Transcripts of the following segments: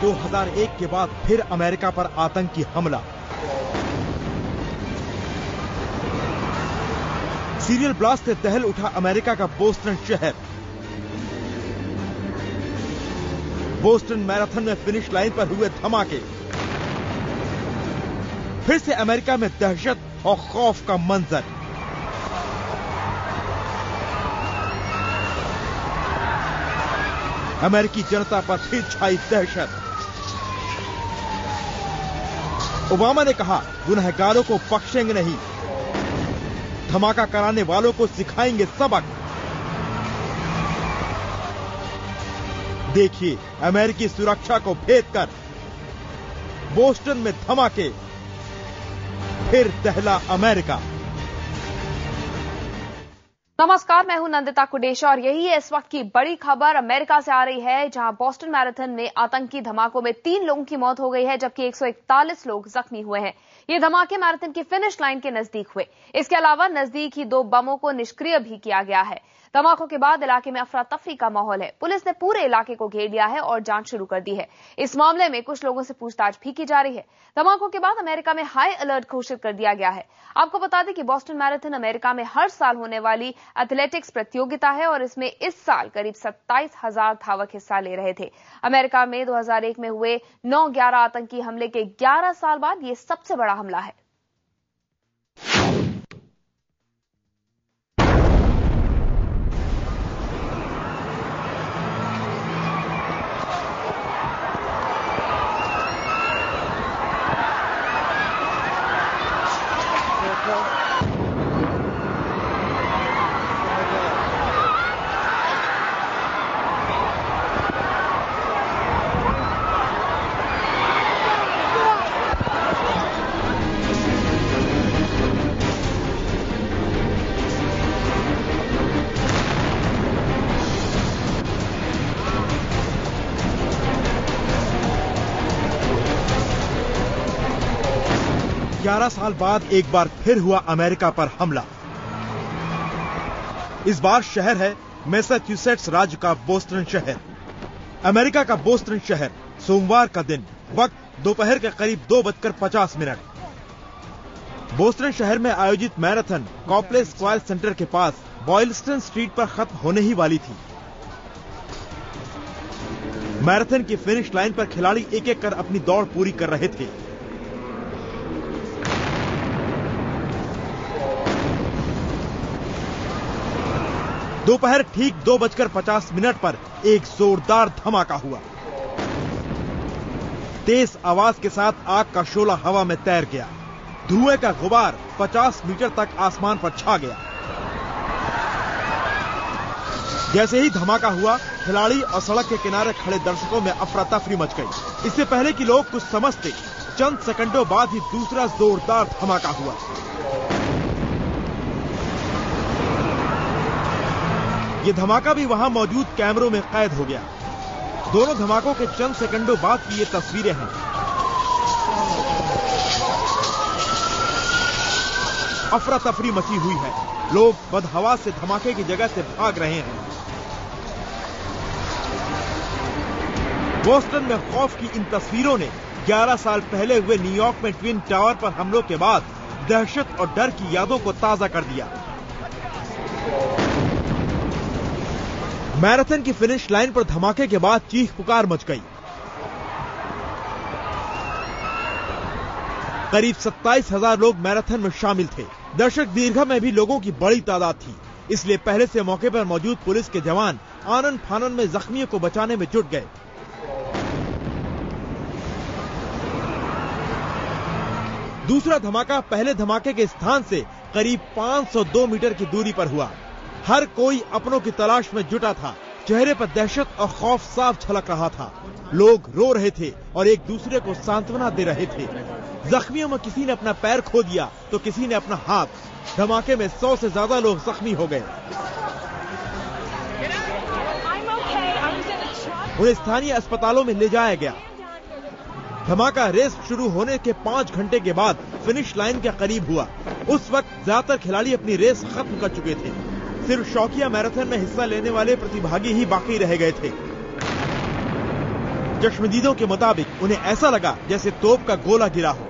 2001 के बाद फिर अमेरिका पर आतंकी हमला। सीरियल ब्लास्ट से दहल उठा अमेरिका का बोस्टन शहर। बोस्टन मैराथन में फिनिश लाइन पर हुए धमाके। फिर से अमेरिका में दहशत और खौफ का मंजर। अमेरिकी जनता पर फिर छाई दहशत। ओबामा ने कहा, गुनहगारों को बख्शेंगे नहीं, धमाका कराने वालों को सिखाएंगे सबक। देखिए अमेरिकी सुरक्षा को भेद कर बोस्टन में धमाके, फिर दहला अमेरिका। नमस्कार, मैं हूं नंदिता कुडेशा और यही है इस वक्त की बड़ी खबर। अमेरिका से आ रही है, जहां बोस्टन मैराथन में आतंकी धमाकों में 3 लोगों की मौत हो गई है, जबकि 141 लोग जख्मी हुए हैं। ये धमाके मैराथन की फिनिश लाइन के नजदीक हुए। इसके अलावा नजदीक ही 2 बमों को निष्क्रिय भी किया गया है। धमाकों के बाद इलाके में अफरा तफरी का माहौल है। पुलिस ने पूरे इलाके को घेर लिया है और जांच शुरू कर दी है। इस मामले में कुछ लोगों से पूछताछ भी की जा रही है। धमाकों के बाद अमेरिका में हाई अलर्ट घोषित कर दिया गया है। आपको बता दें कि बोस्टन मैराथन अमेरिका में हर साल होने वाली एथलेटिक्स प्रतियोगिता है और इसमें इस साल करीब 27,000 धावक हिस्सा ले रहे थे। अमेरिका में 2001 में हुए 9/11 आतंकी हमले के 11 साल बाद ये सबसे बड़ा हमला है। ग्यारह साल बाद एक बार फिर हुआ अमेरिका पर हमला। इस बार शहर है मैसाचुसेट्स राज्य का बोस्टन शहर। अमेरिका का बोस्टन शहर, सोमवार का दिन, वक्त दोपहर के करीब 2:50। बोस्टन शहर में आयोजित मैराथन कॉप्ले स्क्वायर सेंटर के पास बॉयल्स्टन स्ट्रीट पर खत्म होने ही वाली थी। मैराथन की फिनिश लाइन पर खिलाड़ी एक एक कर अपनी दौड़ पूरी कर रहे थे। दोपहर ठीक 2:50 पर एक जोरदार धमाका हुआ। तेज आवाज के साथ आग का शोला हवा में तैर गया। धुएं का गुबार 50 मीटर तक आसमान पर छा गया। जैसे ही धमाका हुआ, खिलाड़ी और सड़क के किनारे खड़े दर्शकों में अफरा तफरी मच गई। इससे पहले कि लोग कुछ समझते, चंद सेकंडों बाद ही दूसरा जोरदार धमाका हुआ। ये धमाका भी वहां मौजूद कैमरों में कैद हो गया। दोनों धमाकों के चंद सेकंडों बाद की ये तस्वीरें हैं। अफरा तफरी मची हुई है। लोग बदहवास से धमाके की जगह से भाग रहे हैं। बोस्टन में खौफ की इन तस्वीरों ने 11 साल पहले हुए न्यूयॉर्क में ट्विन टावर पर हमलों के बाद दहशत और डर की यादों को ताजा कर दिया। मैराथन की फिनिश लाइन पर धमाके के बाद चीख पुकार मच गई। करीब 27,000 लोग मैराथन में शामिल थे। दर्शक दीर्घा में भी लोगों की बड़ी तादाद थी, इसलिए पहले से मौके पर मौजूद पुलिस के जवान आनन फानन में जख्मियों को बचाने में जुट गए। दूसरा धमाका पहले धमाके के स्थान से करीब 502 मीटर की दूरी पर हुआ। हर कोई अपनों की तलाश में जुटा था। चेहरे पर दहशत और खौफ साफ झलक रहा था। लोग रो रहे थे और एक दूसरे को सांत्वना दे रहे थे। जख्मियों में किसी ने अपना पैर खो दिया तो किसी ने अपना हाथ। धमाके में 100 से ज्यादा लोग जख्मी हो गए। उन्हें स्थानीय अस्पतालों में ले जाया गया। धमाका रेस शुरू होने के 5 घंटे के बाद फिनिश लाइन के करीब हुआ। उस वक्त ज्यादातर खिलाड़ी अपनी रेस खत्म कर चुके थे। सिर्फ शौकिया मैराथन में हिस्सा लेने वाले प्रतिभागी ही बाकी रह गए थे। चश्मदीदों के मुताबिक उन्हें ऐसा लगा जैसे तोप का गोला गिरा हो।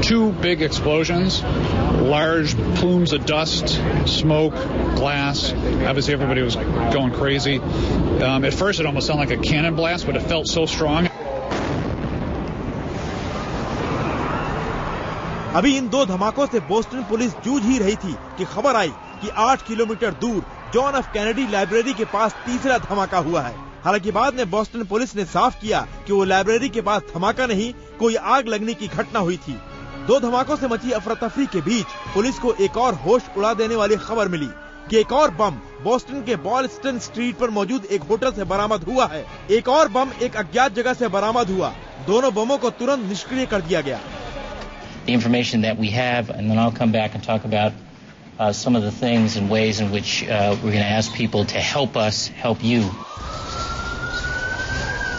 Two big explosions, large plumes of dust, smoke, glass. Obviously everybody was going crazy. At first it almost sounded like a cannon blast, but it felt so strong. अभी इन दो धमाकों से बोस्टन पुलिस जूझ ही रही थी कि खबर आई कि 8 किलोमीटर दूर जॉन एफ कैनेडी लाइब्रेरी के पास तीसरा धमाका हुआ है। हालांकि बाद में बोस्टन पुलिस ने साफ किया कि वो लाइब्रेरी के पास धमाका नहीं, कोई आग लगने की घटना हुई थी। दो धमाकों से मची अफरा तफरी के बीच पुलिस को एक और होश उड़ा देने वाली खबर मिली कि एक और बम बोस्टन के बॉयल्स्टन स्ट्रीट पर मौजूद एक होटल से बरामद हुआ है। एक और बम एक अज्ञात जगह से बरामद हुआ। दोनों बमों को तुरंत निष्क्रिय कर दिया गया। The information that we have, and then I'll come back and talk about some of the things and ways in which we're going to ask people to help us help you.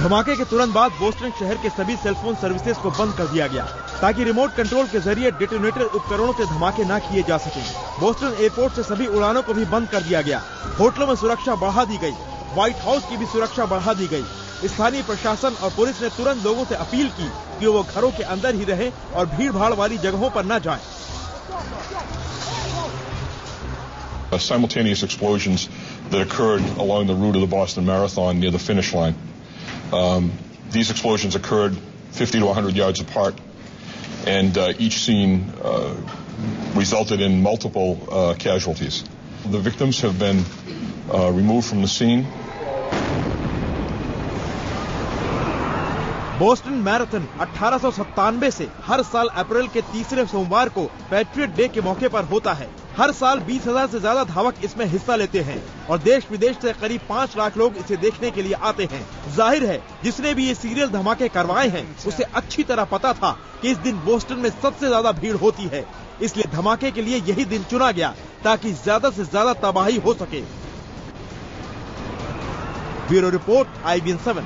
धमाके के तुरंत बाद Boston शहर के सभी cellphone services को बंद कर दिया गया ताकि रिमोट कंट्रोल के जरिए डेटोनेटर उपकरणों से धमाके न किए जा सकें। बोस्टन एयरपोर्ट से सभी उड़ानों को भी बंद कर दिया गया। होटलों में सुरक्षा बढ़ा दी गई। व्हाइट हाउस की भी सुरक्षा बढ़ा दी गई। स्थानीय प्रशासन और पुलिस ने तुरंत लोगों से अपील की कि वो घरों के अंदर ही रहें और भीड़-भाड़ वाली जगहों पर न जाएं। Simultaneous explosions that occurred along the route of the Boston Marathon near the finish line. These explosions occurred 50 to 100 yards apart, and each scene resulted in multiple casualties. The victims have been removed from the scene. Boston marathon 1897 से हर साल अप्रैल के तीसरे सोमवार को patriot day के मौके पर होता है। हर साल 20,000 से ज्यादा धावक इसमें हिस्सा लेते हैं और देश विदेश से करीब 5 लाख लोग इसे देखने के लिए आते हैं। जाहिर है जिसने भी ये सीरियल धमाके करवाए हैं उसे अच्छी तरह पता था कि इस दिन बोस्टन में सबसे ज्यादा भीड़ होती है, इसलिए धमाके के लिए यही दिन चुना गया ताकि ज्यादा से ज्यादा तबाही हो सके। Bureau report IBN7।